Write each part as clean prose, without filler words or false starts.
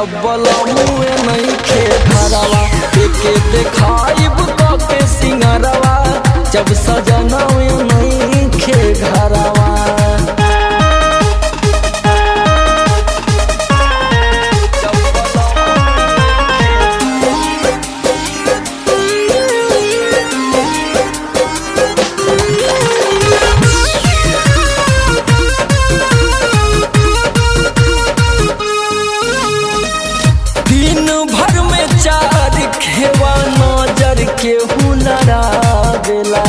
जब बलमुए नहीं खे घरवा के देखाइब के सिंगरवा जब सजनवे नहीं खे घरवा। दिन भर में चार खेवा नजर के हुनरा बेला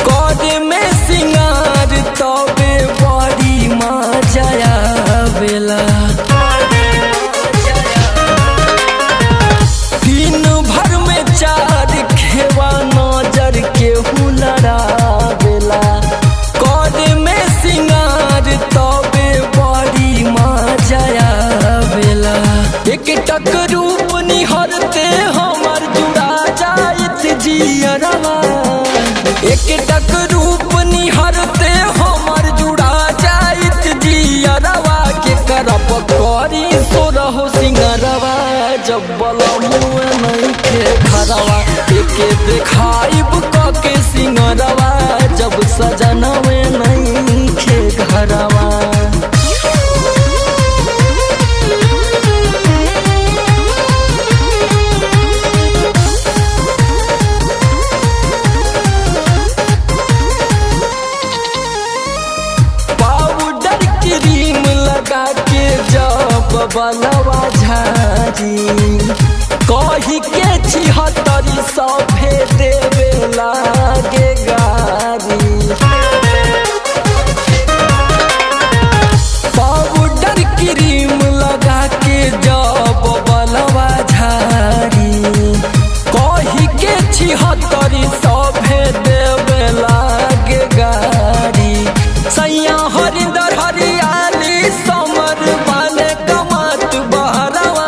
करे में सिंगार तबे बड़ी मजा बेला। दिन भर में चार खेवा नजर के हुनरा बेला करे में सिंगार तबे बड़ी मजा बेला। एक टक रूप निहरते हमार जुड़ा जाइत जियरवा एक टक रूप निहरते हमार जुड़ा जाइत जियरवा के करप करी सोरहो सिंगरवा जब बलमुए नहीं खे घरवा के देखाइब के सिंगरवा जब सजनवे नहीं खे घरवा। क्रीम लगा के जब बलवा झारी कही के 7600 देवे लागे गारी। पाउडर क्रीम लगा के जब बलवा झारी कही के 7600 देवे लागे गारी। सैया हरिंदर हरियाली समर बाले कमात बहरवा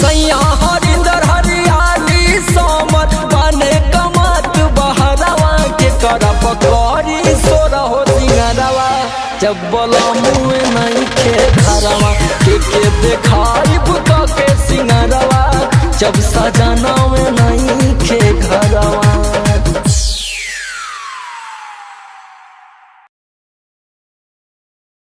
सैया हरिंदर हरियाली समर बाले कमात बहरवा के करप करी सोरहो सिंगरवा जब बलमुए नहीं खे घरवा के देखाइब के सिंगरवा जब सजनवे नहीं